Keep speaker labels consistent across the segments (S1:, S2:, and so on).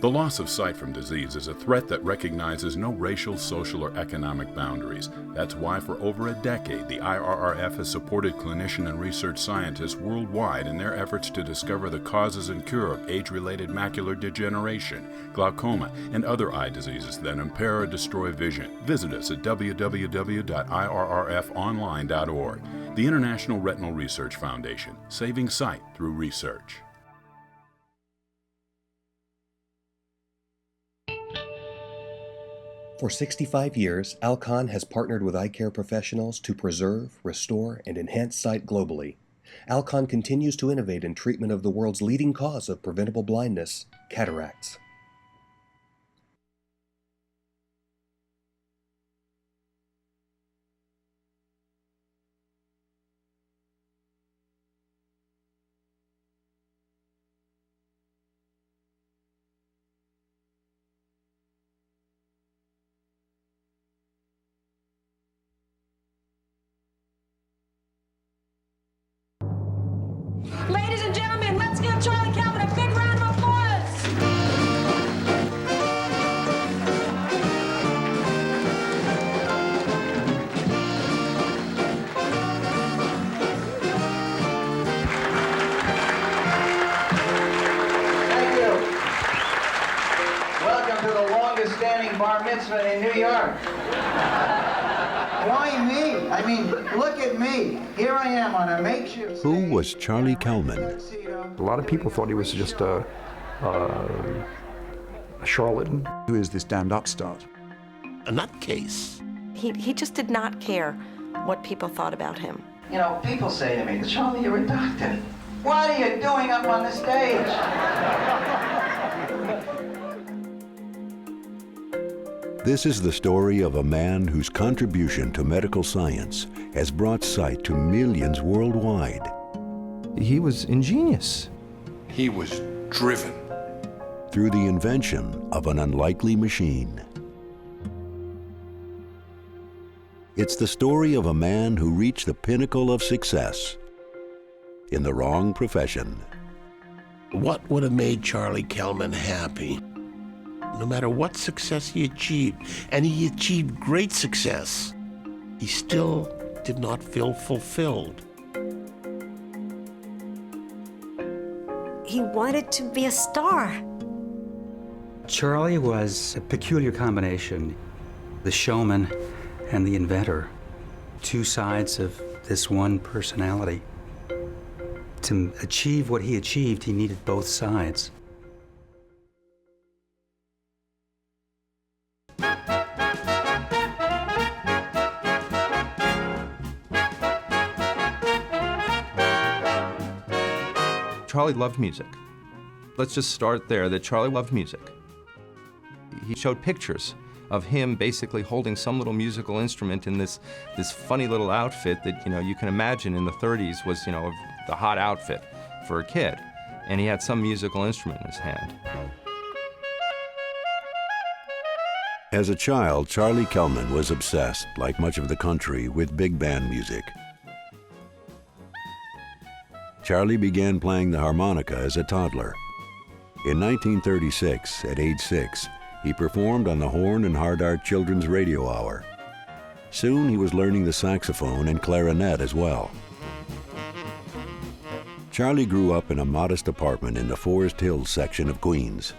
S1: The loss of sight from disease is a threat that recognizes no racial, social, or economic boundaries. That's why for over a decade, the IRRF has supported clinician and research scientists worldwide in their efforts to discover the causes and cure of age-related macular degeneration, glaucoma, and other eye diseases that impair or destroy vision. Visit us at www.irrfonline.org. The International Retinal Research Foundation, saving sight through research.
S2: For 65 years, Alcon has partnered with eye care professionals to preserve, restore, and enhance sight globally. Alcon continues to innovate in treatment of the world's leading cause of preventable blindness, cataracts.
S3: Ladies and gentlemen, let's give Charlie Kelman a big round of applause.
S4: Thank you. Welcome to the longest standing bar mitzvah in New York. Why me? I mean, look at me. Here I am on a makeshift stage.
S5: Who was Charlie Kelman?
S6: A lot of people thought he was just a charlatan.
S7: Who is this damned upstart?
S8: A nutcase.
S9: He just did not care what people thought about him.
S4: You know, people say to me, Charlie, you're a doctor. What are you doing up on the stage?
S5: This is the story of a man whose contribution to medical science has brought sight to millions worldwide.
S6: He was ingenious.
S8: He was driven.
S5: Through the invention of an unlikely machine. It's the story of a man who reached the pinnacle of success in the wrong profession.
S8: What would have made Charlie Kelman happy? No matter what success he achieved, and he achieved great success, he still did not feel fulfilled.
S9: He wanted to be a star.
S10: Charlie was a peculiar combination, the showman and the inventor, two sides of this one personality. To achieve what he achieved, he needed both sides.
S6: Charlie loved music. Let's just start there, that Charlie loved music. He showed pictures of him basically holding some little musical instrument in this funny little outfit that, you can imagine in the 30s was, the hot outfit for a kid. And he had some musical instrument in his hand.
S5: As a child, Charlie Kelman was obsessed, like much of the country, with big band music. Charlie began playing the harmonica as a toddler. In 1936, at age 6, he performed on the Horn and Hardart Children's Radio Hour. Soon he was learning the saxophone and clarinet as well. Charlie grew up in a modest apartment in the Forest Hills section of Queens.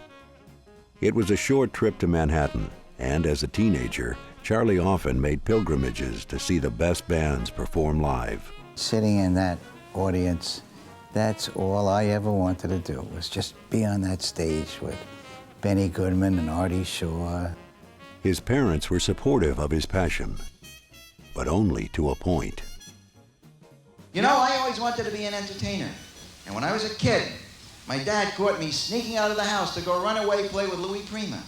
S5: It was a short trip to Manhattan, and as a teenager, Charlie often made pilgrimages to see the best bands perform live.
S11: Sitting in that audience, that's all I ever wanted to do, was just be on that stage with Benny Goodman and Artie Shaw.
S5: His parents were supportive of his passion, but only to a point.
S4: You know, I always wanted to be an entertainer. And when I was a kid, my dad caught me sneaking out of the house to go run away play with Louis Prima.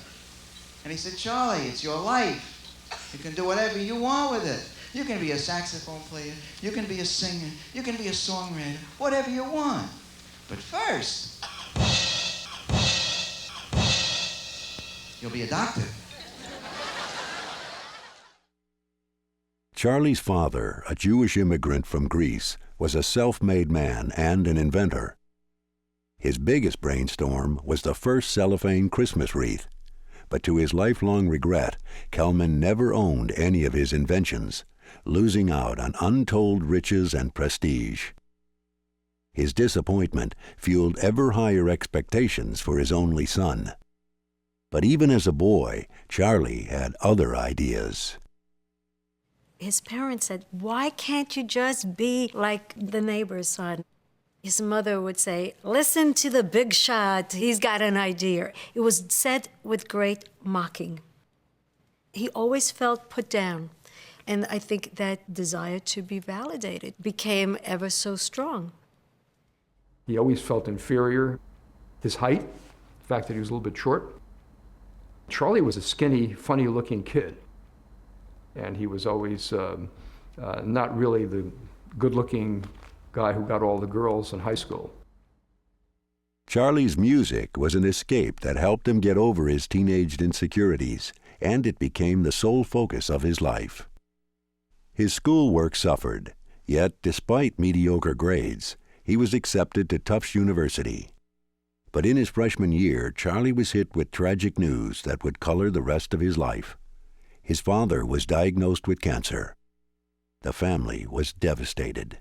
S4: And he said, Charlie, it's your life. You can do whatever you want with it. You can be a saxophone player, you can be a singer, you can be a songwriter, whatever you want. But first, you'll be a doctor.
S5: Charlie's father, a Jewish immigrant from Greece, was a self-made man and an inventor. His biggest brainstorm was the first cellophane Christmas wreath. But to his lifelong regret, Kelman never owned any of his inventions, losing out on untold riches and prestige. His disappointment fueled ever higher expectations for his only son. But even as a boy, Charlie had other ideas.
S9: His parents said, "Why can't you just be like the neighbor's son?" His mother would say, "Listen to the big shot, he's got an idea." It was said with great mocking. He always felt put down, and I think that desire to be validated became ever so strong.
S7: He always felt inferior. His height, the fact that he was a little bit short. Charlie was a skinny, funny-looking kid, and he was always not really the good-looking guy who got all the girls in high school.
S5: Charlie's music was an escape that helped him get over his teenage insecurities, and it became the sole focus of his life. His schoolwork suffered, yet despite mediocre grades, he was accepted to Tufts University. But in his freshman year, Charlie was hit with tragic news that would color the rest of his life. His father was diagnosed with cancer. The family was devastated.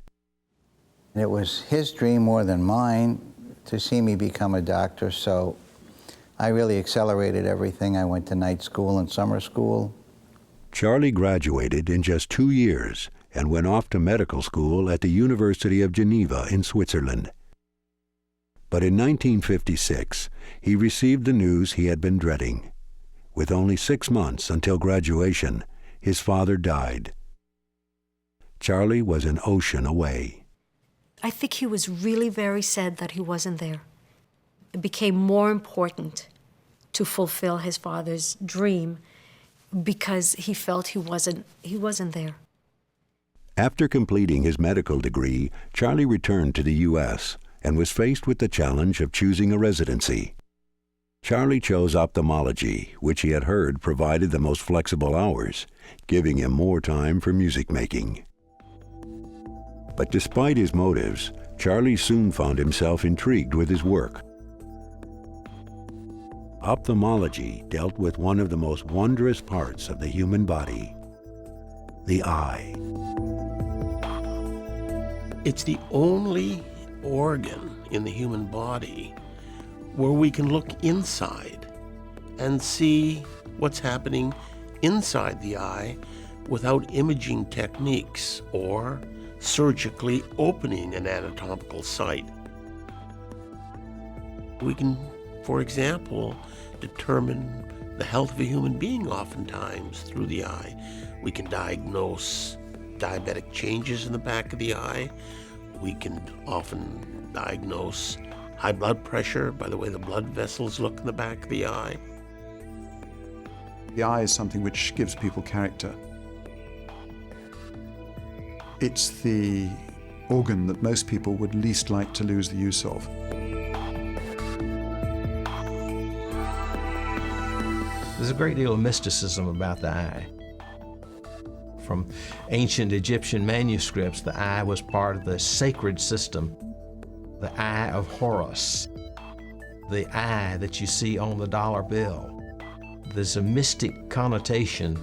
S11: It was his dream more than mine to see me become a doctor, so I really accelerated everything. I went to night school and summer school.
S5: Charlie graduated in just 2 years and went off to medical school at the University of Geneva in Switzerland. But in 1956, he received the news he had been dreading. With only 6 months until graduation, his father died. Charlie was an ocean away.
S9: I think he was really very sad that he wasn't there. It became more important to fulfill his father's dream because he felt he wasn't there.
S5: After completing his medical degree, Charlie returned to the U.S. and was faced with the challenge of choosing a residency. Charlie chose ophthalmology, which he had heard provided the most flexible hours, giving him more time for music making. But despite his motives, Charlie soon found himself intrigued with his work. Ophthalmology dealt with one of the most wondrous parts of the human body, the eye.
S8: It's the only organ in the human body where we can look inside and see what's happening inside the eye without imaging techniques or surgically opening an anatomical site. We can, for example, determine the health of a human being oftentimes through the eye. We can diagnose diabetic changes in the back of the eye. We can often diagnose high blood pressure by the way the blood vessels look in the back of the eye.
S12: The eye is something which gives people character. It's the organ that most people would least like to lose the use of.
S13: There's a great deal of mysticism about the eye. From ancient Egyptian manuscripts, the eye was part of the sacred system, the eye of Horus, the eye that you see on the dollar bill. There's a mystic connotation.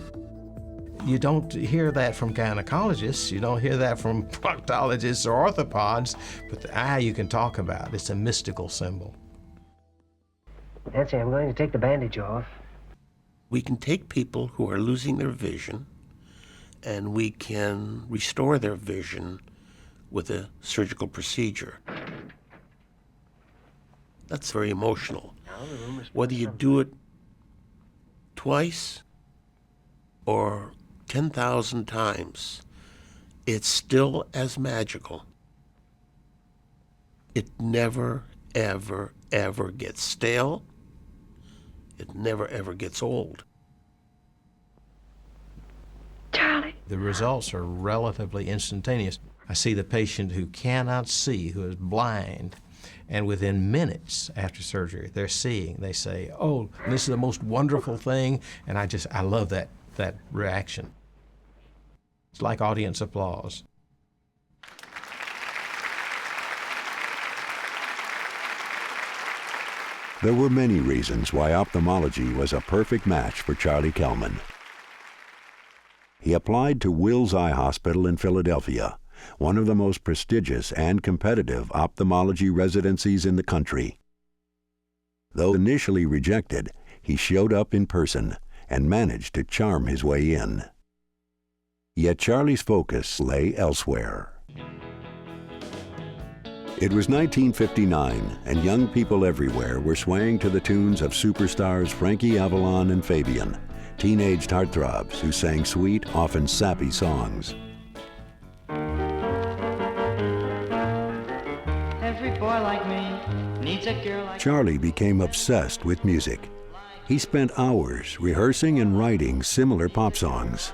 S13: You don't hear that from gynecologists, you don't hear that from proctologists or orthopods, but the eye you can talk about. It's a mystical symbol.
S14: Nancy, I'm going to take the bandage off.
S8: We can take people who are losing their vision and we can restore their vision with a surgical procedure. That's very emotional. Whether you do it twice or 10,000 times, it's still as magical. It never, ever, ever gets stale. It never, ever gets old.
S14: Charlie.
S13: The results are relatively instantaneous. I see the patient who cannot see, who is blind, and within minutes after surgery, they're seeing. They say, "Oh, this is the most wonderful thing," and I love that reaction. It's like audience applause.
S5: " There were many reasons why ophthalmology was a perfect match for Charlie Kelman. He applied to Wills Eye Hospital in Philadelphia, one of the most prestigious and competitive ophthalmology residencies in the country. Though initially rejected, he showed up in person and managed to charm his way in. Yet Charlie's focus lay elsewhere. It was 1959, and young people everywhere were swaying to the tunes of superstars Frankie Avalon and Fabian, teenaged heartthrobs who sang sweet, often sappy songs.
S15: Every boy like me needs a girl like
S5: Charlie became obsessed with music. He spent hours rehearsing and writing similar pop songs.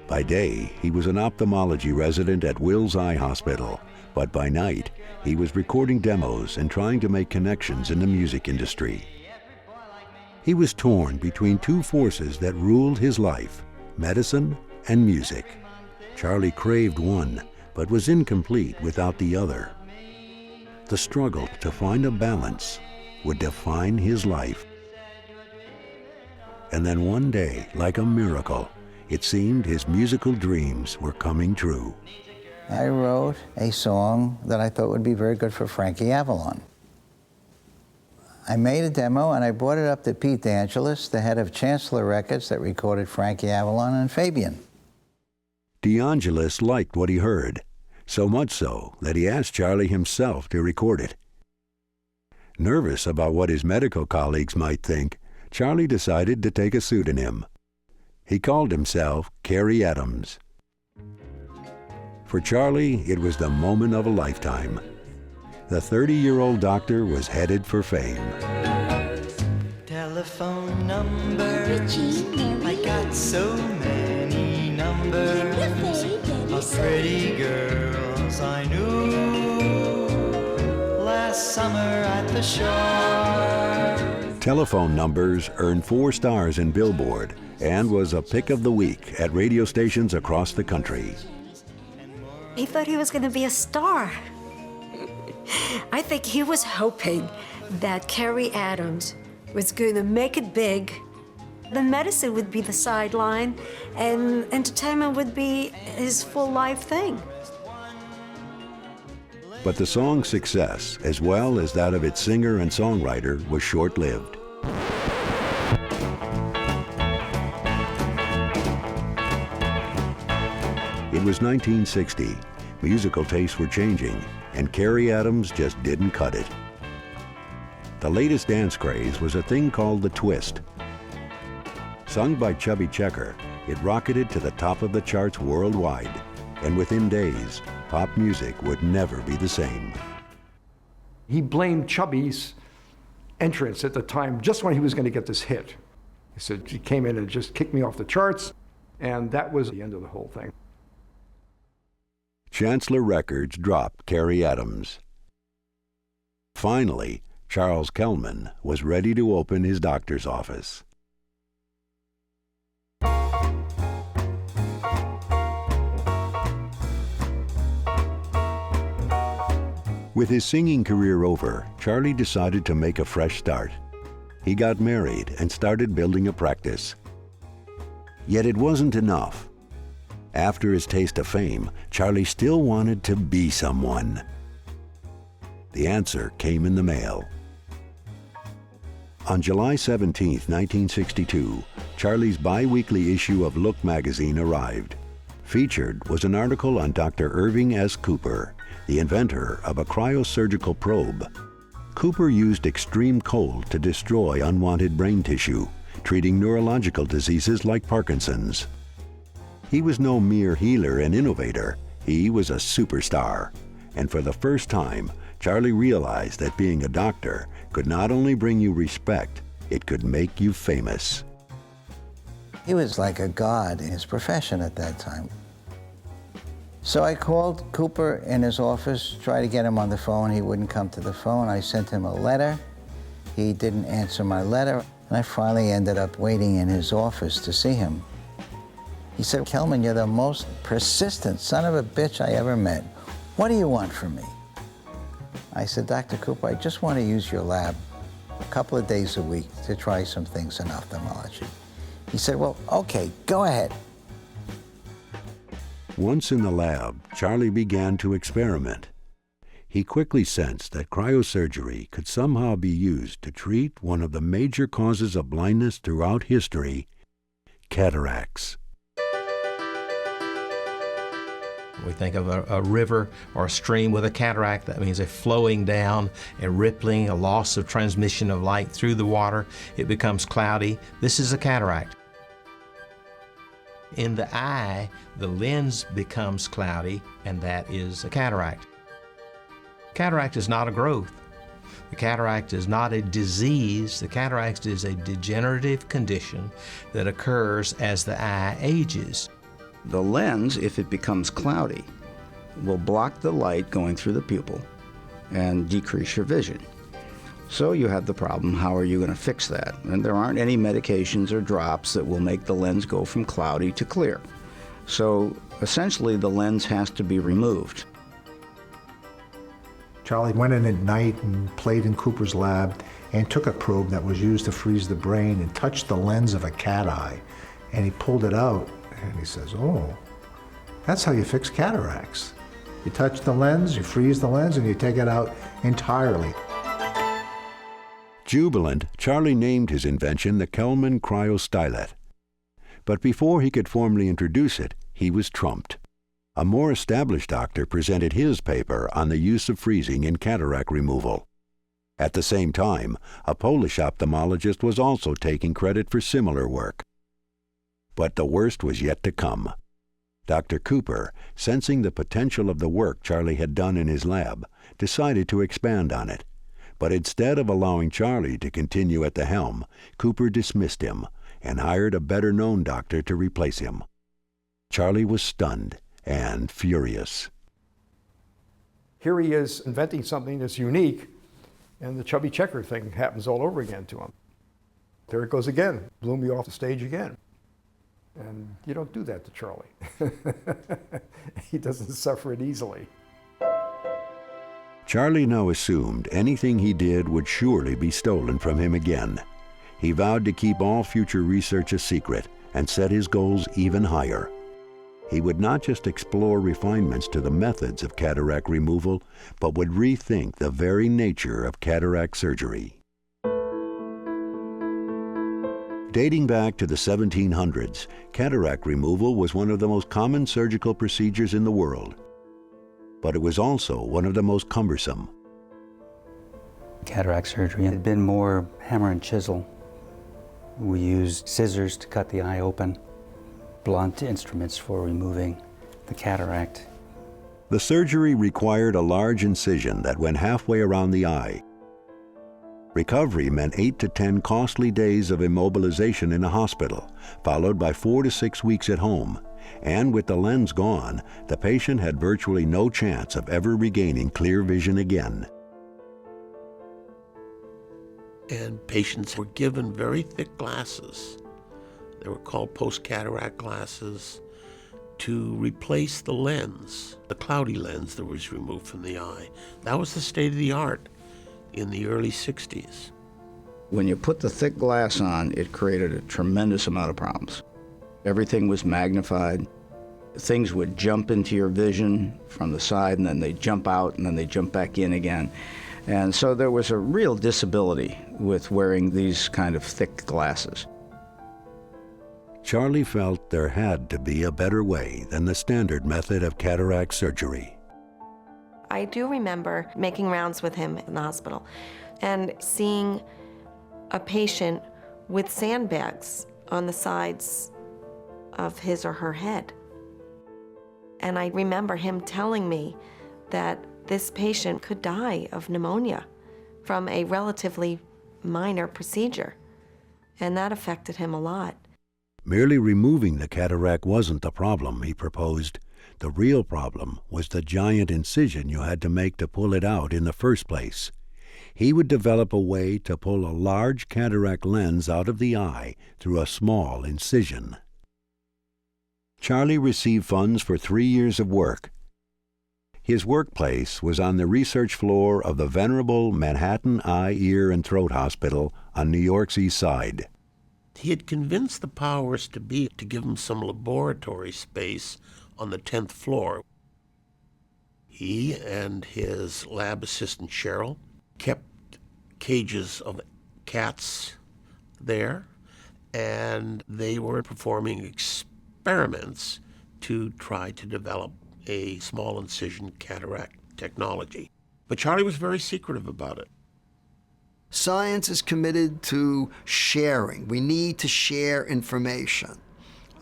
S5: By day, he was an ophthalmology resident at Wills Eye Hospital, but by night, he was recording demos and trying to make connections in the music industry. He was torn between two forces that ruled his life, medicine and music. Charlie craved one, but was incomplete without the other. The struggle to find a balance would define his life. And then one day, like a miracle, it seemed his musical dreams were coming true.
S11: I wrote a song that I thought would be very good for Frankie Avalon. I made a demo and I brought it up to Pete DeAngelis, the head of Chancellor Records that recorded Frankie Avalon and Fabian.
S5: DeAngelis liked what he heard, so much so that he asked Charlie himself to record it. Nervous about what his medical colleagues might think, Charlie decided to take a pseudonym. He called himself Kerry Adams. For Charlie, it was the moment of a lifetime. The 30-year-old doctor was headed for fame.
S15: telephone numbers. I got so many numbers of pretty girls I knew last summer at the shore.
S5: Telephone Numbers earned 4 stars in Billboard and was a pick of the week at radio stations across the country.
S9: He thought he was going to be a star. I think he was hoping that Kerry Adams was going to make it big. Then medicine would be the sideline, and entertainment would be his full life thing.
S5: But the song's success, as well as that of its singer and songwriter, was short-lived. It was 1960. Musical tastes were changing, and Kerry Adams just didn't cut it. The latest dance craze was a thing called the twist. Sung by Chubby Checker, it rocketed to the top of the charts worldwide, and within days, pop music would never be the same.
S7: He blamed Chubby's entrance at the time just when he was going to get this hit. He said, he came in and just kicked me off the charts, and that was the end of the whole thing.
S5: Chancellor Records dropped Kerry Adams. Finally, Charles Kelman was ready to open his doctor's office. With his singing career over, Charlie decided to make a fresh start. He got married and started building a practice. Yet it wasn't enough. After his taste of fame, Charlie still wanted to be someone. The answer came in the mail. On July 17, 1962, Charlie's bi-weekly issue of Look magazine arrived. Featured was an article on Dr. Irving S. Cooper, the inventor of a cryosurgical probe. Cooper used extreme cold to destroy unwanted brain tissue, treating neurological diseases like Parkinson's. He was no mere healer and innovator, he was a superstar. And for the first time, Charlie realized that being a doctor could not only bring you respect, it could make you famous.
S11: He was like a god in his profession at that time. So I called Cooper in his office, tried to get him on the phone. He wouldn't come to the phone. I sent him a letter. He didn't answer my letter. And I finally ended up waiting in his office to see him. He said, "Kelman, you're the most persistent son of a bitch I ever met. What do you want from me?" I said, "Dr. Cooper, I just want to use your lab a couple of days a week to try some things in ophthalmology. He said, well, okay, go ahead.
S5: Once in the lab, Charlie began to experiment. He quickly sensed that cryosurgery could somehow be used to treat one of the major causes of blindness throughout history, cataracts.
S13: We think of a river or a stream with a cataract. That means a flowing down, a rippling, a loss of transmission of light through the water. It becomes cloudy. This is a cataract. In the eye, the lens becomes cloudy, and that is a cataract. Cataract is not a growth. The cataract is not a disease. The cataract is a degenerative condition that occurs as the eye ages.
S16: The lens, if it becomes cloudy, will block the light going through the pupil and decrease your vision. So you have the problem, how are you going to fix that? And there aren't any medications or drops that will make the lens go from cloudy to clear. So essentially the lens has to be removed.
S12: Charlie went in at night and played in Cooper's lab and took a probe that was used to freeze the brain and touched the lens of a cat eye. And he pulled it out and he says, oh, that's how you fix cataracts. You touch the lens, you freeze the lens, and you take it out entirely.
S5: Jubilant, Charlie named his invention the Kelman cryostylet. But before he could formally introduce it, he was trumped. A more established doctor presented his paper on the use of freezing in cataract removal. At the same time, a Polish ophthalmologist was also taking credit for similar work. But the worst was yet to come. Dr. Cooper, sensing the potential of the work Charlie had done in his lab, decided to expand on it. But instead of allowing Charlie to continue at the helm, Cooper dismissed him and hired a better-known doctor to replace him. Charlie was stunned and furious.
S7: Here he is inventing something that's unique, and the chubby checker thing happens all over again to him. There it goes again, blew me off the stage again. And you don't do that to Charlie. He doesn't suffer it easily.
S5: Charlie now assumed anything he did would surely be stolen from him again. He vowed to keep all future research a secret and set his goals even higher. He would not just explore refinements to the methods of cataract removal, but would rethink the very nature of cataract surgery. Dating back to the 1700s, cataract removal was one of the most common surgical procedures in the world. But it was also one of the most cumbersome.
S10: Cataract surgery had been more hammer and chisel. We used scissors to cut the eye open, blunt instruments for removing the cataract.
S5: The surgery required a large incision that went halfway around the eye. Recovery meant 8 to 10 costly days of immobilization in a hospital, followed by 4 to 6 weeks at home. And with the lens gone, the patient had virtually no chance of ever regaining clear vision again.
S8: And patients were given very thick glasses. They were called post-cataract glasses to replace the lens, the cloudy lens that was removed from the eye. That was the state of the art in the early 60s.
S16: When you put the thick glass on, it created a tremendous amount of problems. Everything was magnified. Things would jump into your vision from the side, and then they'd jump out, and then they'd jump back in again. And so there was a real disability with wearing these kind of thick glasses.
S5: Charlie felt there had to be a better way than the standard method of cataract surgery.
S17: I do remember making rounds with him in the hospital and seeing a patient with sandbags on the sides of his or her head. And I remember him telling me that this patient could die of pneumonia from a relatively minor procedure, and that affected him a lot.
S5: Merely removing the cataract wasn't the problem, he proposed. The real problem was the giant incision you had to make to pull it out in the first place. He would develop a way to pull a large cataract lens out of the eye through a small incision. Charlie received funds for 3 years of work. His workplace was on the research floor of the venerable Manhattan Eye, Ear, and Throat Hospital on New York's East Side.
S8: He had convinced the powers to be to give him some laboratory space on the 10th floor. He and his lab assistant, Cheryl, kept cages of cats there, and they were performing experiments to try to develop a small incision cataract technology. But Charlie was very secretive about it.
S18: Science is committed to sharing. We need to share information.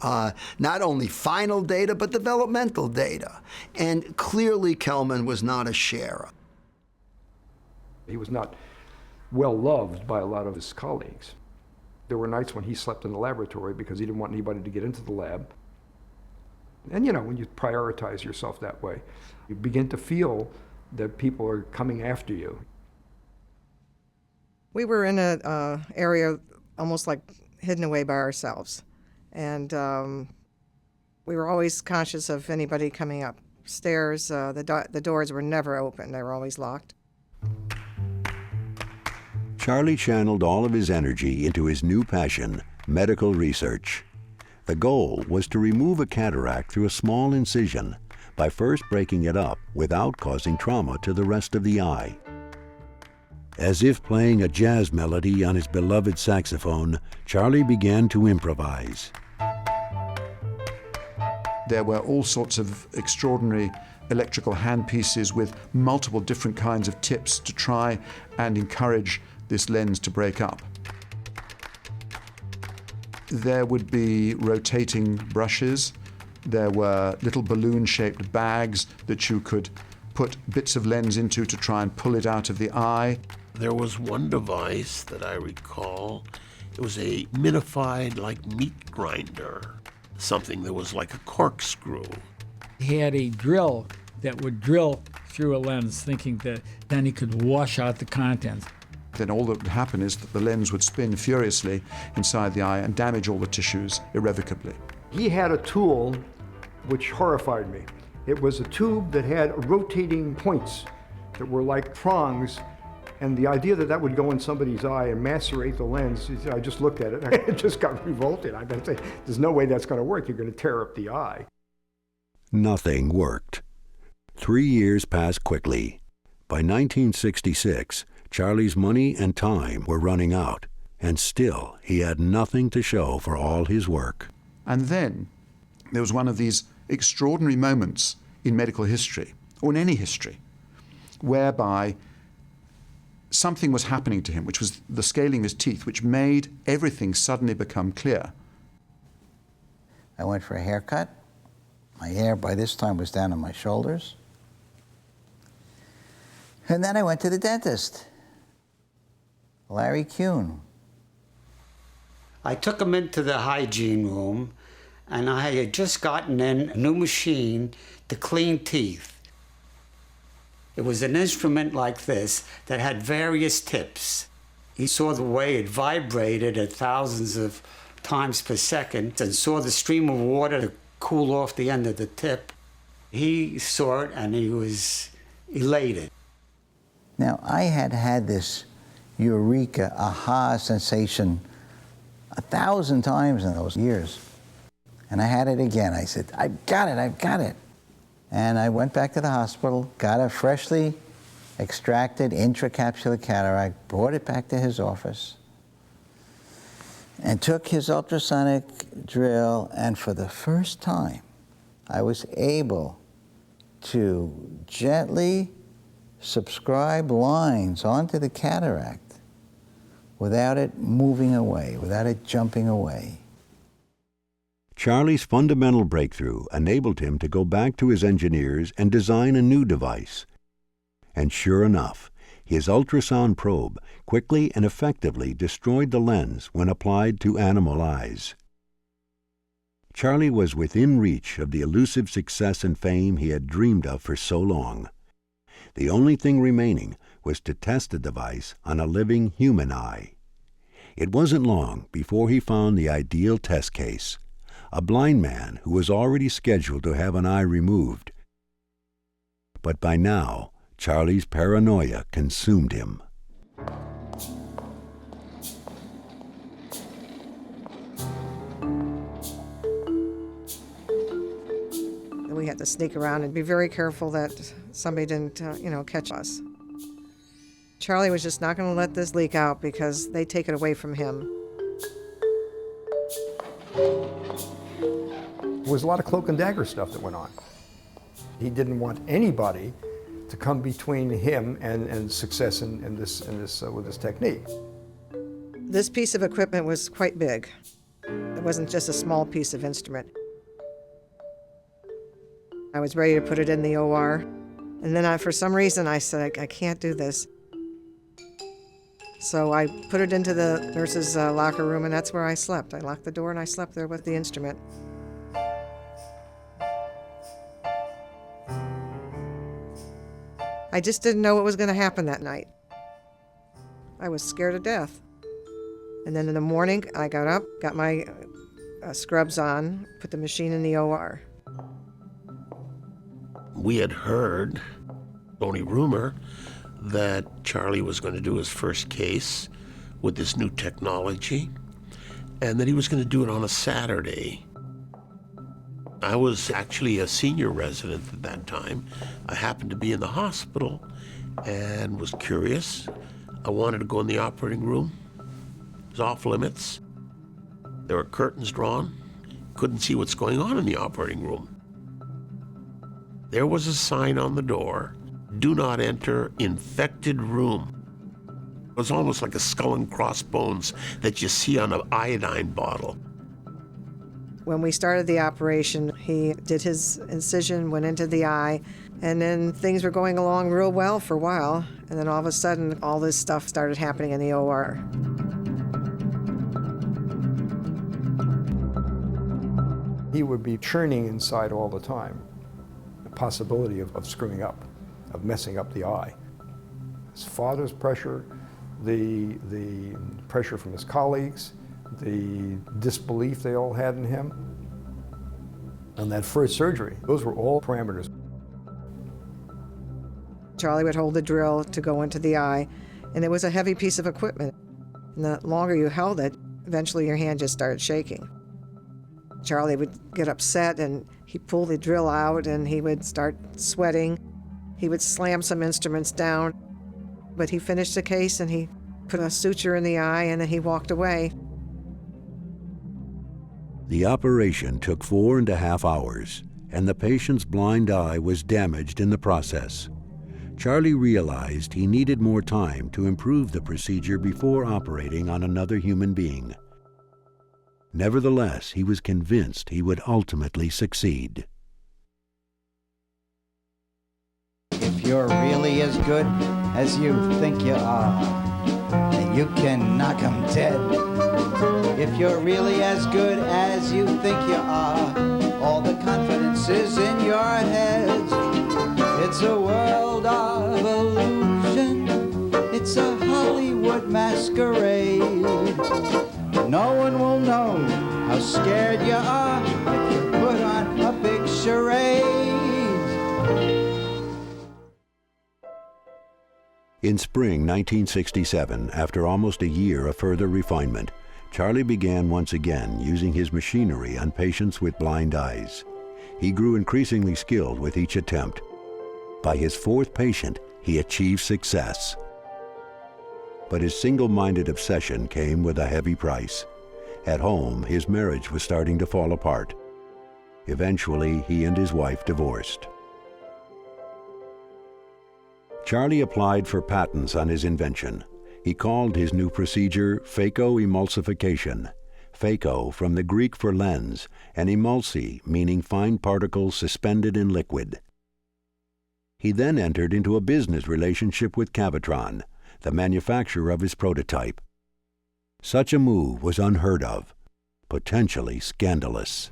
S18: Not only final data, but developmental data. And clearly Kelman was not a sharer.
S7: He was not well loved by a lot of his colleagues. There were nights when he slept in the laboratory because he didn't want anybody to get into the lab. And when you prioritize yourself that way, you begin to feel that people are coming after you.
S19: We were in an area almost like hidden away by ourselves. And we were always conscious of anybody coming upstairs. The doors were never open. They were always locked.
S5: Charlie channeled all of his energy into his new passion, medical research. The goal was to remove a cataract through a small incision by first breaking it up without causing trauma to the rest of the eye. As if playing a jazz melody on his beloved saxophone, Charlie began to improvise.
S20: There were all sorts of extraordinary electrical handpieces with multiple different kinds of tips to try and encourage this lens to break up. There would be rotating brushes. There were little balloon-shaped bags that you could put bits of lens into to try and pull it out of the eye.
S8: There was one device that I recall. It was a minified, like, meat grinder, something that was like a corkscrew.
S21: He had a drill that would drill through a lens, thinking that then he could wash out the contents.
S20: Then all that would happen is that the lens would spin furiously inside the eye and damage all the tissues irrevocably.
S7: He had a tool which horrified me. It was a tube that had rotating points that were like prongs, and the idea that that would go in somebody's eye and macerate the lens, I just looked at it, I just got revolted. I said, there's no way that's going to work. You're going to tear up the eye.
S5: Nothing worked. 3 years passed quickly. By 1966, Charlie's money and time were running out, and still he had nothing to show for all his work.
S20: And then there was one of these extraordinary moments in medical history, or in any history, whereby something was happening to him, which was the scaling of his teeth, which made everything suddenly become clear.
S11: I went for a haircut. My hair by this time was down on my shoulders. And then I went to the dentist, Larry Kuhn.
S22: I took him into the hygiene room, and I had just gotten in a new machine to clean teeth. It was an instrument like this that had various tips. He saw the way it vibrated at thousands of times per second and saw the stream of water to cool off the end of the tip. He saw it and he was elated.
S11: Now, I had had this eureka, aha sensation 1,000 times in those years. And I had it again. I said, I've got it. And I went back to the hospital, got a freshly extracted intracapsular cataract, brought it back to his office, and took his ultrasonic drill, and for the first time, I was able to gently subscribe lines onto the cataract without it moving away, without it jumping away.
S5: Charlie's fundamental breakthrough enabled him to go back to his engineers and design a new device. And sure enough, his ultrasound probe quickly and effectively destroyed the lens when applied to animal eyes. Charlie was within reach of the elusive success and fame he had dreamed of for so long. The only thing remaining was to test the device on a living human eye. It wasn't long before he found the ideal test case, a blind man who was already scheduled to have an eye removed. But by now, Charlie's paranoia consumed him.
S19: We had to sneak around and be very careful that somebody didn't, catch us. Charlie was just not going to let this leak out because they'd take it away from him.
S7: There was a lot of cloak and dagger stuff that went on. He didn't want anybody to come between him and success with this technique.
S19: This piece of equipment was quite big. It wasn't just a small piece of instrument. I was ready to put it in the OR, and then for some reason I said, I can't do this. So I put it into the nurse's locker room, and that's where I slept. I locked the door and I slept there with the instrument. I just didn't know what was going to happen that night. I was scared to death. And then in the morning, I got up, got my scrubs on, put the machine in the OR.
S8: We had heard, only rumor, that Charlie was going to do his first case with this new technology, and that he was going to do it on a Saturday. I was actually a senior resident at that time. I happened to be in the hospital and was curious. I wanted to go in the operating room. It was off limits. There were curtains drawn. Couldn't see what's going on in the operating room. There was a sign on the door, "Do not enter infected room." It was almost like a skull and crossbones that you see on an iodine bottle.
S19: When we started the operation, he did his incision, went into the eye, and then things were going along real well for a while. And then all of a sudden, all this stuff started happening in the OR.
S7: He would be churning inside all the time. The possibility of screwing up, of messing up the eye. His father's pressure, the pressure from his colleagues, the disbelief they all had in him. And that first surgery, those were all parameters.
S19: Charlie would hold the drill to go into the eye, and it was a heavy piece of equipment. And the longer you held it, eventually your hand just started shaking. Charlie would get upset, and he'd pull the drill out, and he would start sweating. He would slam some instruments down, but he finished the case, and he put a suture in the eye, and then he walked away.
S5: The operation took 4.5 hours, and the patient's blind eye was damaged in the process. Charlie realized he needed more time to improve the procedure before operating on another human being. Nevertheless, he was convinced he would ultimately succeed.
S11: If you're really as good as you think you are, then you can knock 'em dead. If you're really as good as you think you are, all the confidence is in your head. It's a world of illusion. It's a Hollywood masquerade. No one will know how scared you are if you put on a big charade.
S5: In spring 1967, after almost a year of further refinement, Charlie began once again using his machinery on patients with blind eyes. He grew increasingly skilled with each attempt. By his fourth patient, he achieved success. But his single-minded obsession came with a heavy price. At home, his marriage was starting to fall apart. Eventually, he and his wife divorced. Charlie applied for patents on his invention. He called his new procedure phacoemulsification. Phaco from the Greek for lens, and emulsi meaning fine particles suspended in liquid. He then entered into a business relationship with Cavitron, the manufacturer of his prototype. Such a move was unheard of, potentially scandalous.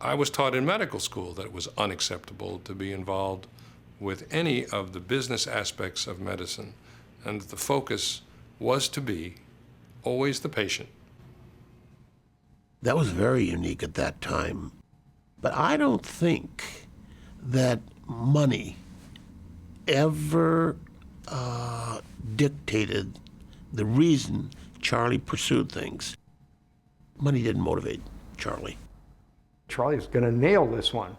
S1: I was taught in medical school that it was unacceptable to be involved with any of the business aspects of medicine, and that the focus was to be always the patient.
S8: That was very unique at that time. But I don't think that money ever dictated the reason Charlie pursued things. Money didn't motivate Charlie.
S7: Charlie's going to nail this one.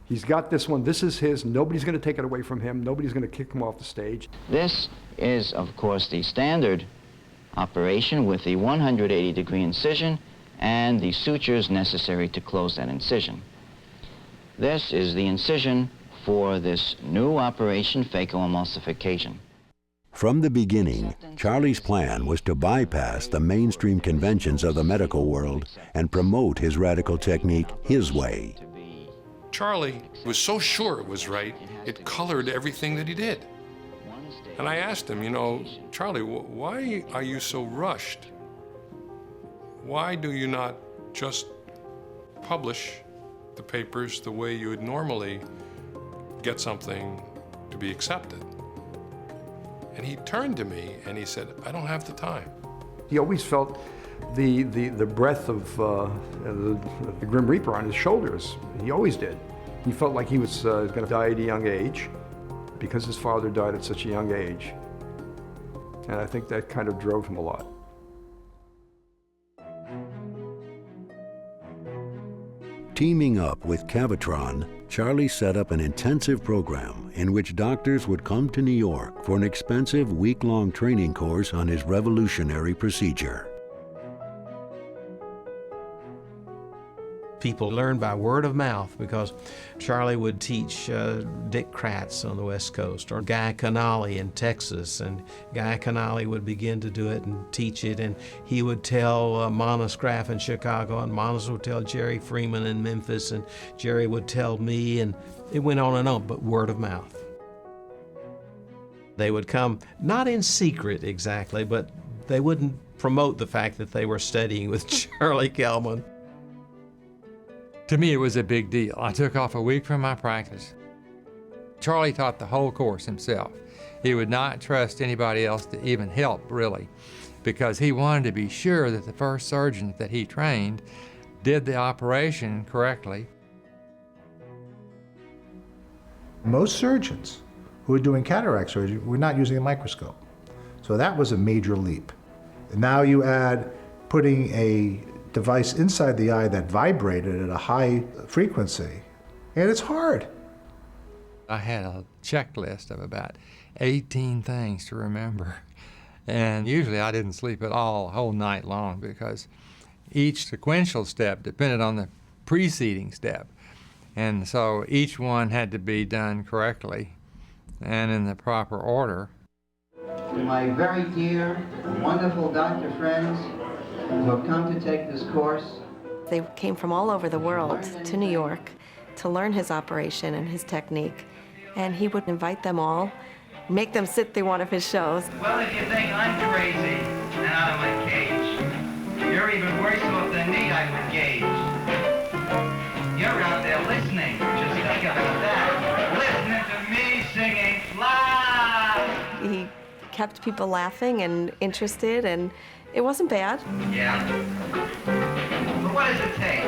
S7: He's got this one. This is his. Nobody's going to take it away from him. Nobody's going to kick him off the stage.
S2: This is, of course, the standard operation with the 180-degree incision and the sutures necessary to close that incision. This is the incision for this new operation, phacoemulsification.
S5: From the beginning, Charlie's plan was to bypass the mainstream conventions of the medical world and promote his radical technique his way.
S1: Charlie was so sure it was right, it colored everything that he did. And I asked him, you know, Charlie, why are you so rushed? Why do you not just publish the papers the way you would normally get something to be accepted? And he turned to me and he said, I don't have the time.
S7: He always felt the breath of the Grim Reaper on his shoulders. He always did. He felt like he was going to die at a young age because his father died at such a young age. And I think that kind of drove him a lot.
S5: Teaming up with Cavitron, Charlie set up an intensive program in which doctors would come to New York for an expensive week-long training course on his revolutionary procedure.
S13: People learned by word of mouth because Charlie would teach Dick Kratz on the West Coast or Guy Connolly in Texas, and Guy Connolly would begin to do it and teach it, and he would tell Monis Graff in Chicago, and Monis would tell Jerry Freeman in Memphis, and Jerry would tell me, and it went on, but word of mouth. They would come, not in secret exactly, but they wouldn't promote the fact that they were studying with Charlie Kelman.
S3: To me, it was a big deal. I took off a week from my practice. Charlie taught the whole course himself. He would not trust anybody else to even help, really, because he wanted to be sure that the first surgeon that he trained did the operation correctly.
S12: Most surgeons who are doing cataract surgery were not using a microscope. So that was a major leap. And now you add putting a device inside the eye that vibrated at a high frequency, and it's hard.
S3: I had a checklist of about 18 things to remember, and usually I didn't sleep at all a whole night long because each sequential step depended on the preceding step, and so each one had to be done correctly and in the proper order.
S4: To my very dear, wonderful doctor friends who have come to take this course.
S17: They came from all over the world to New York to learn his operation and his technique. And he would invite them all, make them sit through one of his shows.
S23: Well, if you think I'm crazy and out of my cage, you're even worse off than me, I would gauge. You're out there listening, just think about that. Listening to me singing fly.
S17: He kept people laughing and interested, and it wasn't bad.
S23: Yeah. But what does it take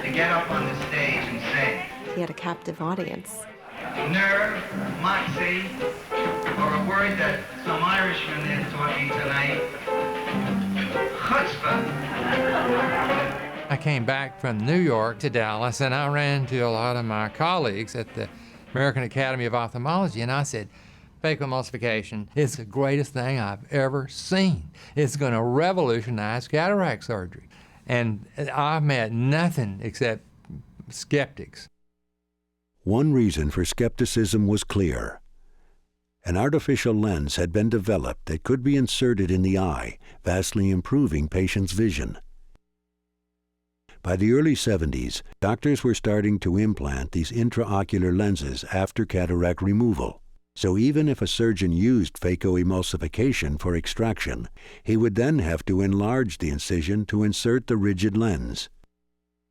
S23: to get up on the stage and sing?
S17: He had a captive audience.
S23: Nerve, moxie, or a word that some Irishman there taught me tonight, chutzpah.
S3: I came back from New York to Dallas, and I ran into a lot of my colleagues at the American Academy of Ophthalmology, and I said, phacoemulsification is the greatest thing I've ever seen. It's going to revolutionize cataract surgery. And I met nothing except skeptics.
S5: One reason for skepticism was clear. An artificial lens had been developed that could be inserted in the eye, vastly improving patients' vision. By the early 70s, doctors were starting to implant these intraocular lenses after cataract removal. So even if a surgeon used phacoemulsification for extraction, he would then have to enlarge the incision to insert the rigid lens.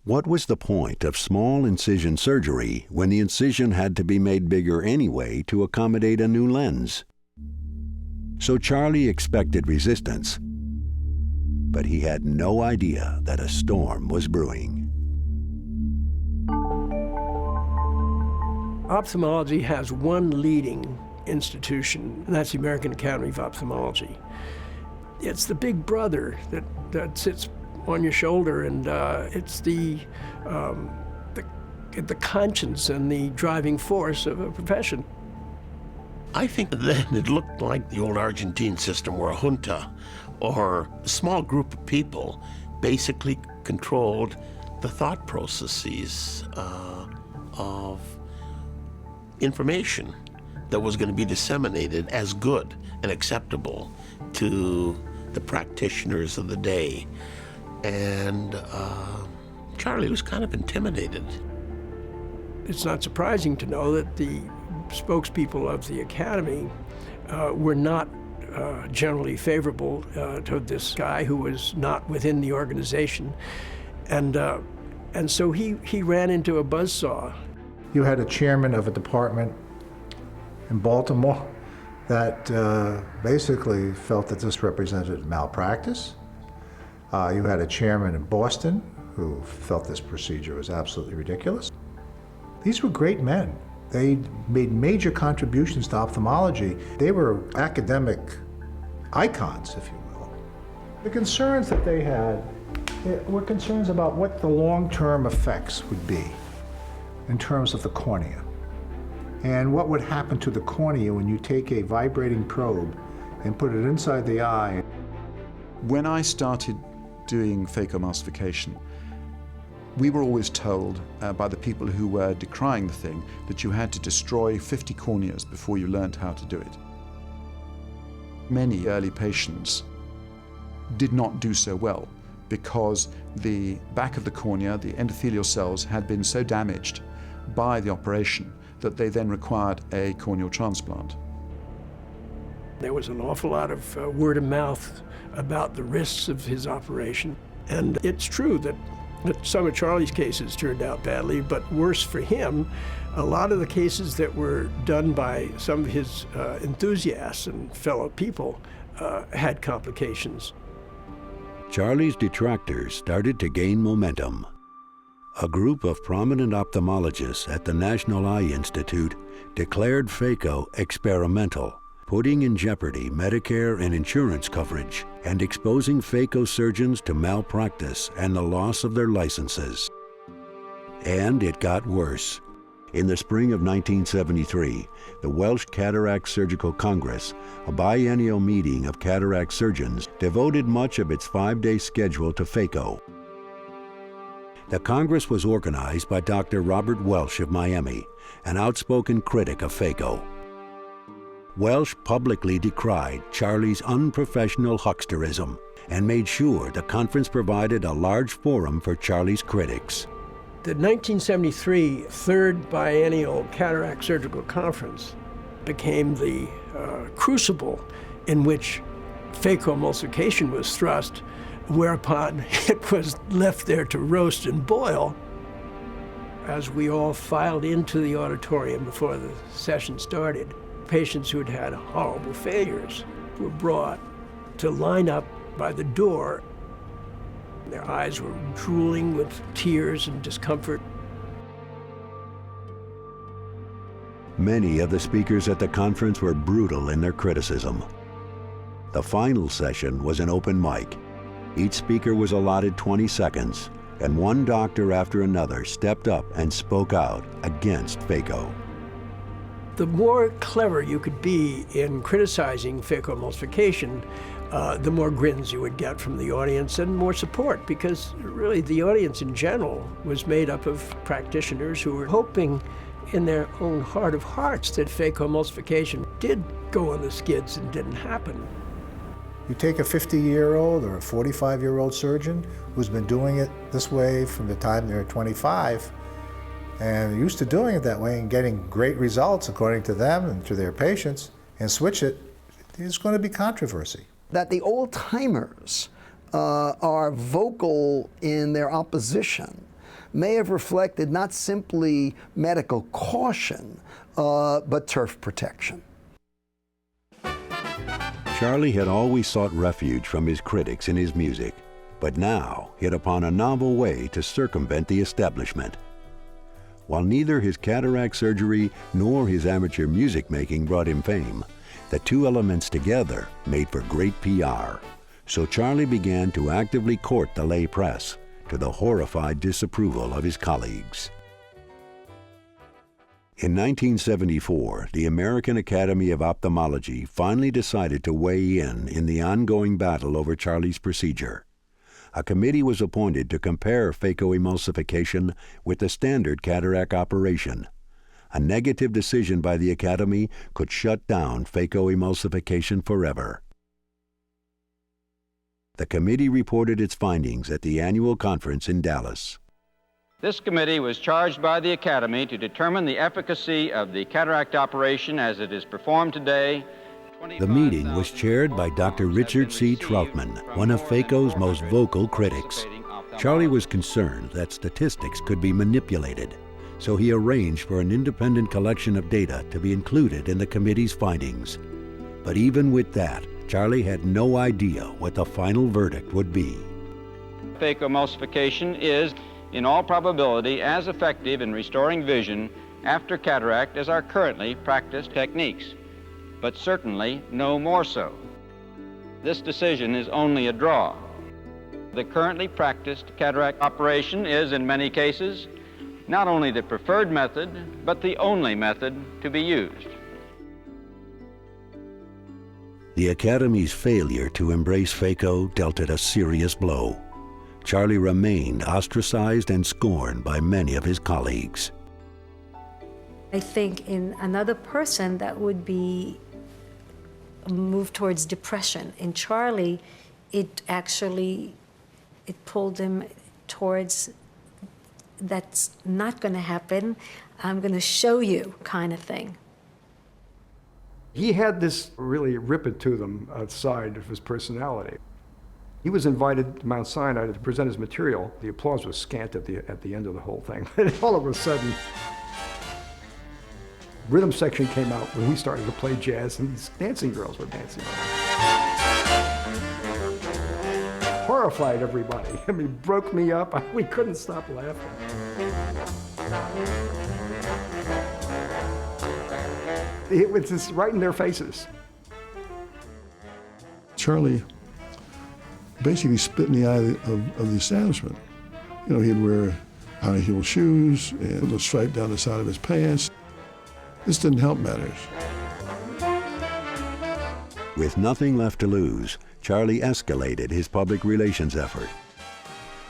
S5: What was the point of small incision surgery when the incision had to be made bigger anyway to accommodate a new lens? So Charlie expected resistance, but he had no idea that a storm was brewing.
S6: Ophthalmology has one leading institution, and that's the American Academy of Ophthalmology. It's the big brother that sits on your shoulder, and it's the conscience and the driving force of a profession.
S8: I think then it looked like the old Argentine system where a junta, or a small group of people, basically controlled the thought processes of information that was going to be disseminated as good and acceptable to the practitioners of the day. And Charlie was kind of intimidated.
S6: It's not surprising to know that the spokespeople of the Academy were not generally favorable to this guy who was not within the organization. And so he ran into a buzzsaw.
S12: You had a chairman of a department in Baltimore that basically felt that this represented malpractice. You had a chairman in Boston who felt this procedure was absolutely ridiculous. These were great men. They made major contributions to ophthalmology. They were academic icons, if you will. The concerns that they had were concerns about what the long-term effects would be in terms of the cornea, and what would happen to the cornea when you take a vibrating probe and put it inside the eye.
S20: When I started doing phacoemulsification, we were always told by the people who were decrying the thing that you had to destroy 50 corneas before you learned how to do it. Many early patients did not do so well because the back of the cornea, the endothelial cells, had been so damaged by the operation that they then required a corneal transplant.
S6: There was an awful lot of word of mouth about the risks of his operation. And it's true that some of Charlie's cases turned out badly, but worse for him, a lot of the cases that were done by some of his enthusiasts and fellow people had complications.
S5: Charlie's detractors started to gain momentum. A group of prominent ophthalmologists at the National Eye Institute declared phaco experimental, putting in jeopardy Medicare and insurance coverage and exposing phaco surgeons to malpractice and the loss of their licenses. And it got worse. In the spring of 1973, the Welsh Cataract Surgical Congress, a biennial meeting of cataract surgeons, devoted much of its 5-day schedule to phaco. The Congress was organized by Dr. Robert Welsh of Miami, an outspoken critic of phaco. Welsh publicly decried Charlie's unprofessional hucksterism and made sure the conference provided a large forum for Charlie's critics.
S6: The 1973 Third Biennial Cataract Surgical Conference became the crucible in which phacoemulsification was thrust, whereupon it was left there to roast and boil. As we all filed into the auditorium before the session started, patients who had had horrible failures were brought to line up by the door. Their eyes were drooling with tears and discomfort.
S5: Many of the speakers at the conference were brutal in their criticism. The final session was an open mic. Each speaker was allotted 20 seconds, and one doctor after another stepped up and spoke out against phaco.
S6: The more clever you could be in criticizing phacoemulsification, the more grins you would get from the audience and more support, because really the audience in general was made up of practitioners who were hoping in their own heart of hearts that phacoemulsification did go on the skids and didn't happen.
S12: You take a 50-year-old or a 45-year-old surgeon who's been doing it this way from the time they're 25, and used to doing it that way and getting great results according to them and to their patients, and switch it, there's going to be controversy.
S18: That the old-timers are vocal in their opposition may have reflected not simply medical caution, but turf protection.
S5: Charlie had always sought refuge from his critics in his music, but now hit upon a novel way to circumvent the establishment. While neither his cataract surgery nor his amateur music making brought him fame, the two elements together made for great PR. So Charlie began to actively court the lay press, to the horrified disapproval of his colleagues. In 1974, the American Academy of Ophthalmology finally decided to weigh in the ongoing battle over Charlie's procedure. A committee was appointed to compare phacoemulsification with the standard cataract operation. A negative decision by the Academy could shut down phacoemulsification forever. The committee reported its findings at the annual conference in Dallas.
S9: This committee was charged by the Academy to determine the efficacy of the cataract operation as it is performed today.
S5: The meeting was chaired by Dr. Richard C. Troutman, one of phaco's most vocal critics. Charlie was concerned that statistics could be manipulated, so he arranged for an independent collection of data to be included in the committee's findings. But even with that, Charlie had no idea what the final verdict would be.
S9: Phacoemulsification is, in all probability, as effective in restoring vision after cataract as our currently practiced techniques, but certainly no more so. This decision is only a draw. The currently practiced cataract operation is, in many cases, not only the preferred method, but the only method to be used.
S5: The Academy's failure to embrace phaco dealt it a serious blow. Charlie remained ostracized and scorned by many of his colleagues.
S14: I think in another person that would be moved towards depression. In Charlie, it pulled him towards, that's not going to happen, I'm going to show you kind of thing.
S7: He had this really rip-it-to-them side of his personality. He was invited to Mount Sinai to present his material. The applause was scant at the end of the whole thing. All of a sudden, rhythm section came out when we started to play jazz, and these dancing girls were dancing. Horrified everybody. I mean, broke me up. We couldn't stop laughing. It was just right in their faces.
S15: Charlie basically spit in the eye of the establishment. You know, he'd wear high-heel shoes and a stripe down the side of his pants. This didn't help matters.
S5: With nothing left to lose, Charlie escalated his public relations effort.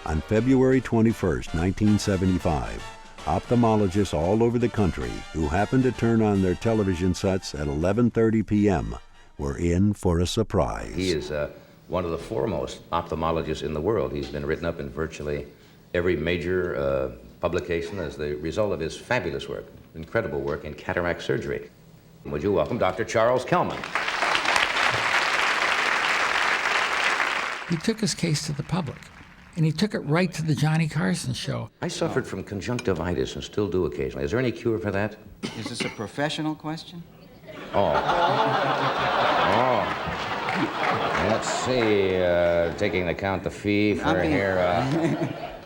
S5: On February 21, 1975, ophthalmologists all over the country who happened to turn on their television sets at 11:30 p.m. were in for a surprise.
S24: He is one of the foremost ophthalmologists in the world. He's been written up in virtually every major publication as the result of his fabulous work, incredible work in cataract surgery. Would you welcome Dr. Charles Kelman?
S21: He took his case to the public, and he took it right to the Johnny Carson show.
S24: I suffered from conjunctivitis and still do occasionally. Is there any cure for that?
S4: Is this a professional question?
S24: Oh. Let's see, taking into account the fee for here.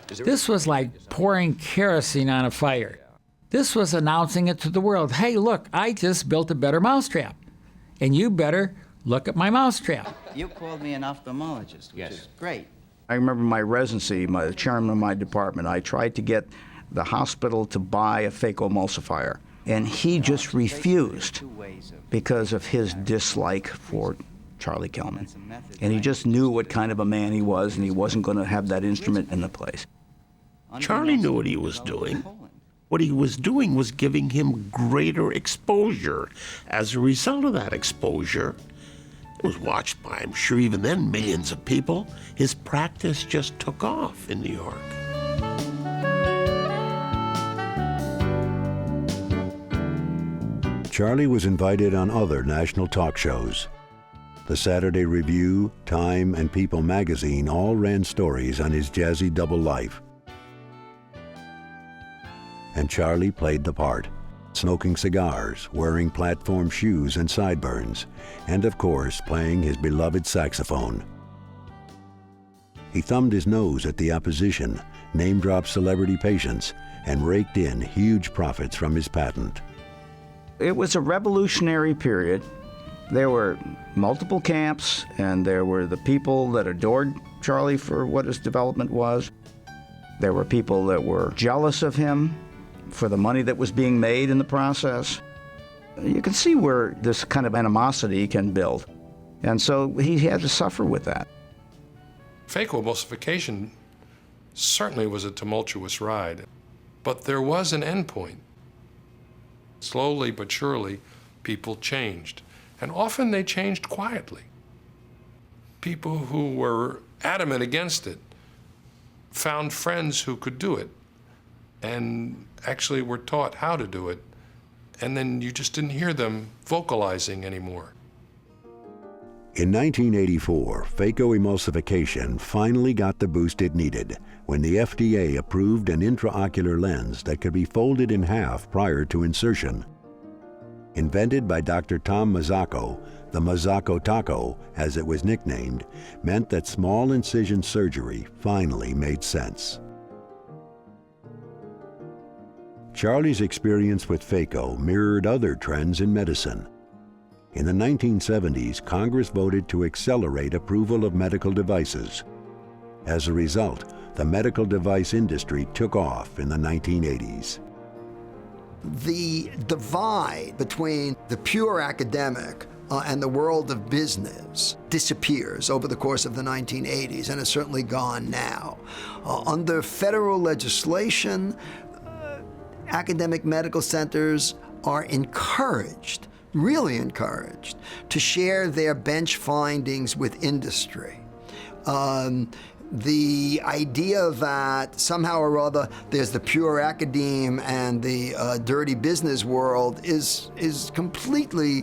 S21: This was like pouring kerosene on a fire. This was announcing it to the world. Hey, look, I just built a better mousetrap, and you better look at my mousetrap.
S4: You called me an ophthalmologist, which is great.
S16: I remember my residency, the chairman of my department, I tried to get the hospital to buy a phacoemulsifier, and he just refused because of his dislike for Charlie Kelman. And he just knew what kind of a man he was, and he wasn't going to have that instrument in the place.
S8: Charlie knew what he was doing. What he was doing was giving him greater exposure. As a result of that exposure, it was watched by, I'm sure even then, millions of people. His practice just took off in New York.
S5: Charlie was invited on other national talk shows. The Saturday Review, Time, and People magazine all ran stories on his jazzy double life. And Charlie played the part, smoking cigars, wearing platform shoes and sideburns, and of course, playing his beloved saxophone. He thumbed his nose at the opposition, name-dropped celebrity patients, and raked in huge profits from his patent.
S16: It was a revolutionary period. There were multiple camps, and there were the people that adored Charlie for what his development was. There were people that were jealous of him for the money that was being made in the process. You can see where this kind of animosity can build. And so he had to suffer with that.
S1: Phacoemulsification certainly was a tumultuous ride, but there was an end point. Slowly but surely, people changed, and often they changed quietly. People who were adamant against it found friends who could do it and actually were taught how to do it, and then you just didn't hear them vocalizing anymore.
S5: In 1984, phacoemulsification finally got the boost it needed when the FDA approved an intraocular lens that could be folded in half prior to insertion. Invented by Dr. Tom Mazzacco, the Mazzacco Taco, as it was nicknamed, meant that small incision surgery finally made sense. Charlie's experience with phaco mirrored other trends in medicine. In the 1970s, Congress voted to accelerate approval of medical devices. As a result, the medical device industry took off in the 1980s.
S18: The divide between the pure academic and the world of business disappears over the course of the 1980s, and it's certainly gone now. Under federal legislation, academic medical centers are encouraged, really encouraged, to share their bench findings with industry. The idea that somehow or other there's the pure academe and the dirty business world is completely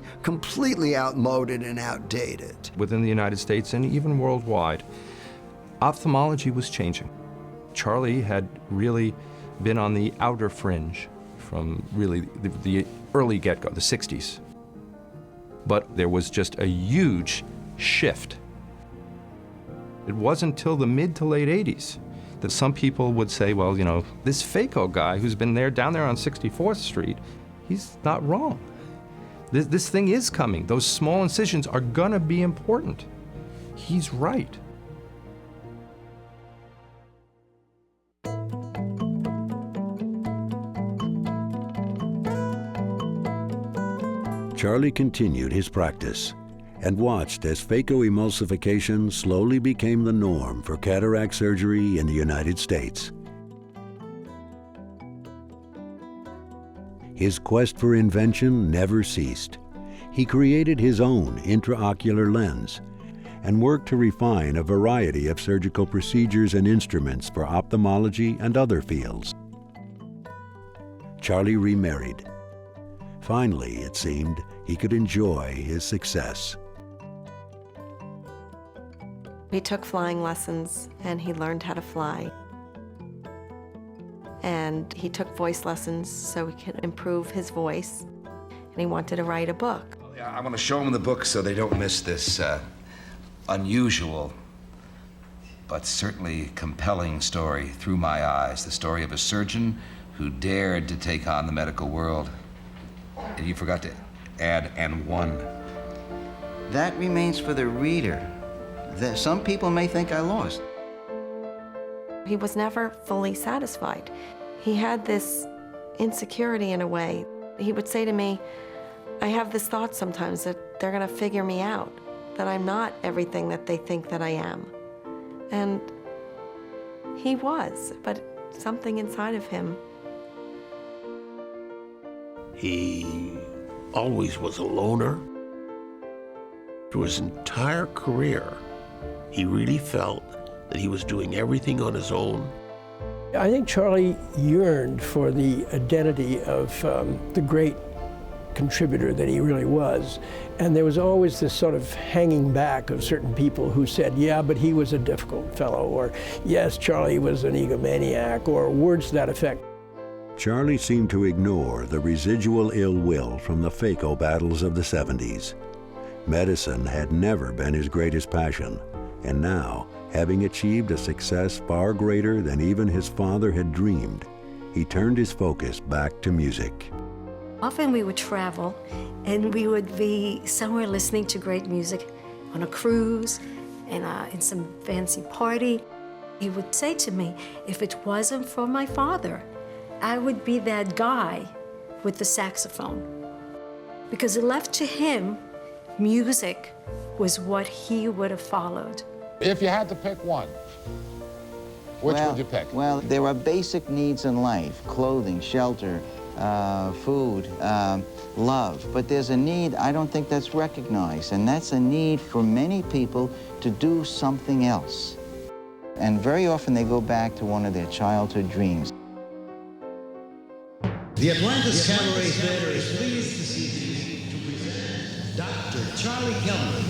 S18: outmoded and outdated.
S7: Within the United States and even worldwide, ophthalmology was changing. Charlie had really been on the outer fringe from really the early get-go, the 60s. But there was just a huge shift. It wasn't until the mid to late 80s that some people would say, well, you know, this phaco guy who's been down there on 64th Street, he's not wrong. This thing is coming. Those small incisions are gonna be important. He's right.
S5: Charlie continued his practice and watched as phacoemulsification slowly became the norm for cataract surgery in the United States. His quest for invention never ceased. He created his own intraocular lens and worked to refine a variety of surgical procedures and instruments for ophthalmology and other fields. Charlie remarried. Finally, it seemed, he could enjoy his success.
S17: He took flying lessons and he learned how to fly. And he took voice lessons so he could improve his voice. And he wanted to write a book.
S10: I want to show them the book so they don't miss this unusual but certainly compelling story through my eyes. The story of a surgeon who dared to take on the medical world. And you forgot to add "and won."
S4: That remains for the reader. Some people may think I lost.
S17: He was never fully satisfied. He had this insecurity in a way. He would say to me, I have this thought sometimes that they're gonna figure me out, that I'm not everything that they think that I am. And he was, but something inside of him.
S8: He always was a loner. Through his entire career, he really felt that he was doing everything on his own.
S6: I think Charlie yearned for the identity of the great contributor that he really was. And there was always this sort of hanging back of certain people who said, yeah, but he was a difficult fellow, or yes, Charlie was an egomaniac, or words to that effect.
S5: Charlie seemed to ignore the residual ill will from the phaco battles of the 70s. Medicine had never been his greatest passion, and now Having achieved a success far greater than even his father had dreamed, he turned his focus back to music.
S14: Often we would travel and we would be somewhere listening to great music on a cruise and in some fancy party. He would say to me, if it wasn't for my father, I would be that guy with the saxophone. Because it left to him, music was what he would have followed.
S2: If you had to pick one, which would you pick?
S4: Well, there are basic needs in life: clothing, shelter, food, love. But there's a need I don't think that's recognized, and that's a need for many people to do something else. And very often they go back to one of their childhood dreams.
S11: The Atlantis Cabaret Theater is pleased this evening to present Dr. Charlie Kelman.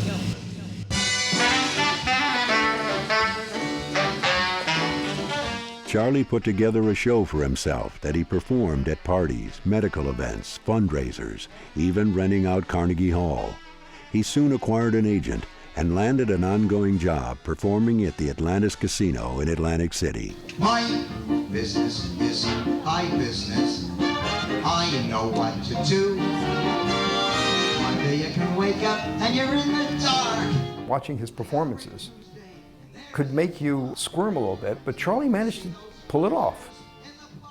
S5: Charlie put together a show for himself that he performed at parties, medical events, fundraisers, even renting out Carnegie Hall. He soon acquired an agent and landed an ongoing job performing at the Atlantis Casino in Atlantic City.
S4: My business is high business. I know what to do. One day you can wake up and you're in the dark.
S7: Watching his performances could make you squirm a little bit, but Charlie managed to pull it off.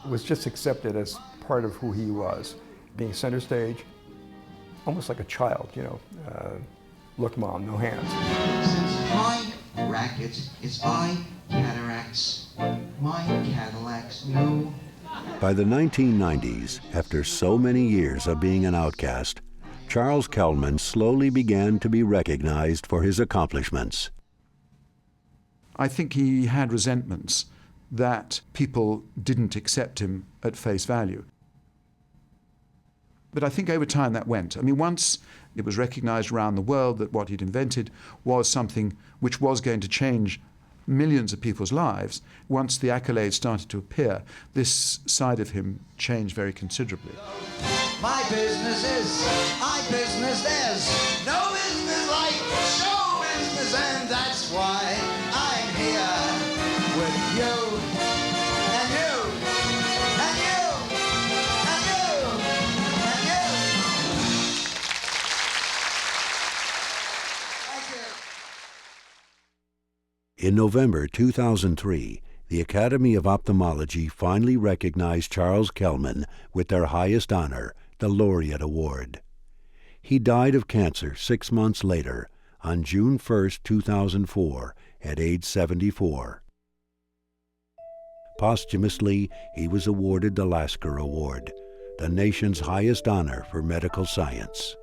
S7: It was just accepted as part of who he was, being center stage, almost like a child, you know. Look, Mom, no hands.
S4: Since my racket is eye cataracts, my Cadillac's new.
S5: By the 1990s, after so many years of being an outcast, Charles Kelman slowly began to be recognized for his accomplishments.
S20: I think he had resentments that people didn't accept him at face value. But I think over time that went. I mean, once it was recognized around the world that what he'd invented was something which was going to change millions of people's lives, once the accolades started to appear, this side of him changed very considerably.
S11: My business is high business. There's no business like show business, and that's why I'm here with you and you and you and you and you. Thank you.
S5: In November 2003, the Academy of Ophthalmology finally recognized Charles Kelman with their highest honor, the Laureate Award. He died of cancer 6 months later, on June 1, 2004, at age 74. Posthumously, he was awarded the Lasker Award, the nation's highest honor for medical science.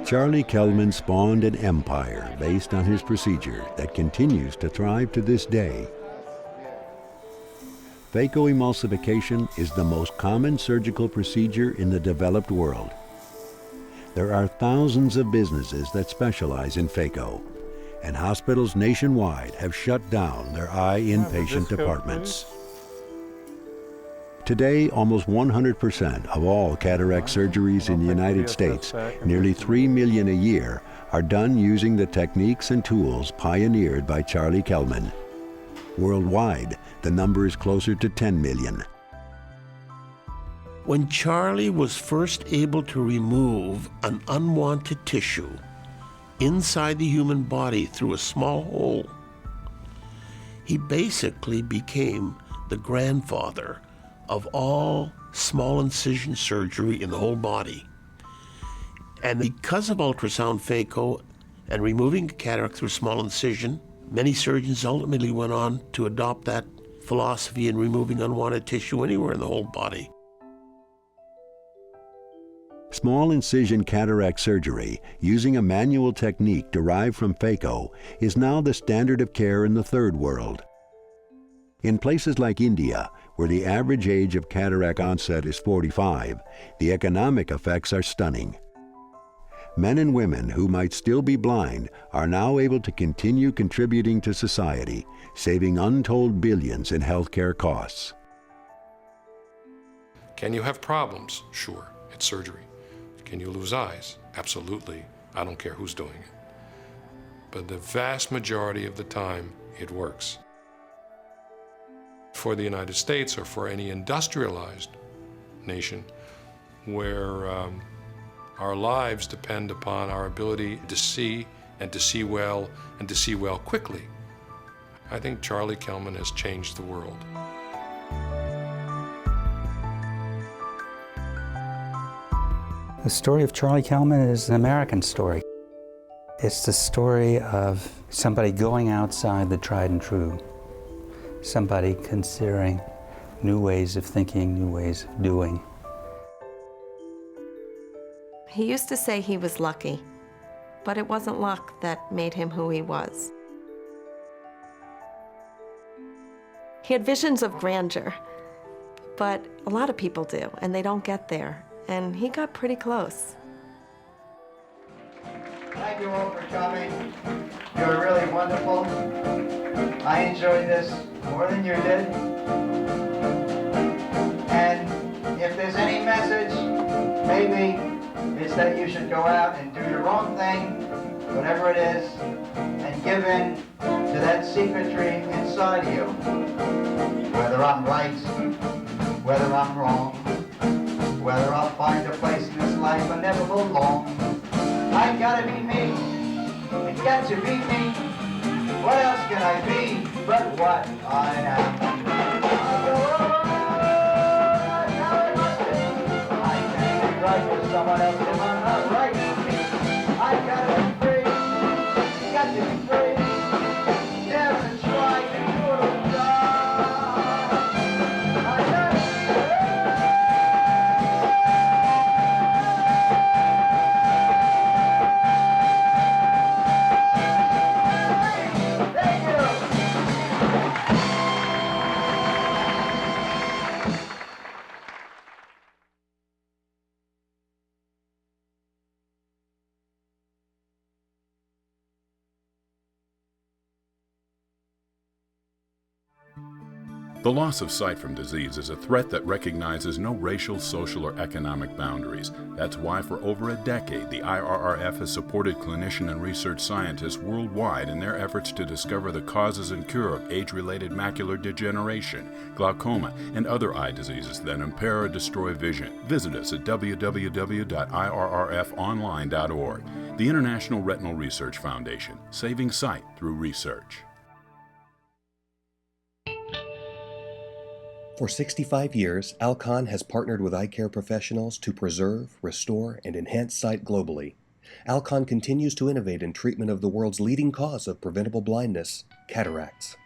S5: Charlie Kelman spawned an empire based on his procedure that continues to thrive to this day. Phacoemulsification is the most common surgical procedure in the developed world. There are thousands of businesses that specialize in phaco, and hospitals nationwide have shut down their eye inpatient departments. Today, almost 100% of all cataract surgeries in the United States, nearly 3 million a year, are done using the techniques and tools pioneered by Charlie Kelman. Worldwide, the number is closer to 10 million.
S8: When Charlie was first able to remove an unwanted tissue inside the human body through a small hole, he basically became the grandfather of all small incision surgery in the whole body. And because of ultrasound phaco and removing cataract through small incision, many surgeons ultimately went on to adopt that philosophy in removing unwanted tissue anywhere in the whole body.
S5: Small incision cataract surgery using a manual technique derived from phaco is now the standard of care in the third world. In places like India, where the average age of cataract onset is 45, the economic effects are stunning. Men and women who might still be blind are now able to continue contributing to society, saving untold billions in healthcare costs.
S1: Can you have problems? Sure, it's surgery. Can you lose eyes? Absolutely. I don't care who's doing it. But the vast majority of the time, it works. For the United States or for any industrialized nation where our lives depend upon our ability to see and to see well and to see well quickly, I think Charlie Kelman has changed the world.
S13: The story of Charlie Kelman is an American story. It's the story of somebody going outside the tried and true, somebody considering new ways of thinking, new ways of doing.
S17: He used to say he was lucky, but it wasn't luck that made him who he was. He had visions of grandeur, but a lot of people do, and they don't get there. And he got pretty close.
S4: Thank you all for coming. You were really wonderful. I enjoyed this more than you did. And if there's any message, maybe it's that you should go out and do your own thing, whatever it is, and give in to that secret dream inside you. Whether I'm right, whether I'm wrong, whether I'll find a place in this life I never belong. I gotta be me, I got to be me. What else can I be but what I am? I can't be right for someone else if I'm not right for me. I gotta be free, got to be free. Never try to do it all.
S19: The loss of sight from disease is a threat that recognizes no racial, social, or economic boundaries. That's why for over a decade, the IRRF has supported clinician and research scientists worldwide in their efforts to discover the causes and cure of age-related macular degeneration, glaucoma, and other eye diseases that impair or destroy vision. Visit us at www.irrfonline.org. The International Retinal Research Foundation, saving sight through research.
S22: For 65 years, Alcon has partnered with eye care professionals to preserve, restore, and enhance sight globally. Alcon continues to innovate in treatment of the world's leading cause of preventable blindness, cataracts.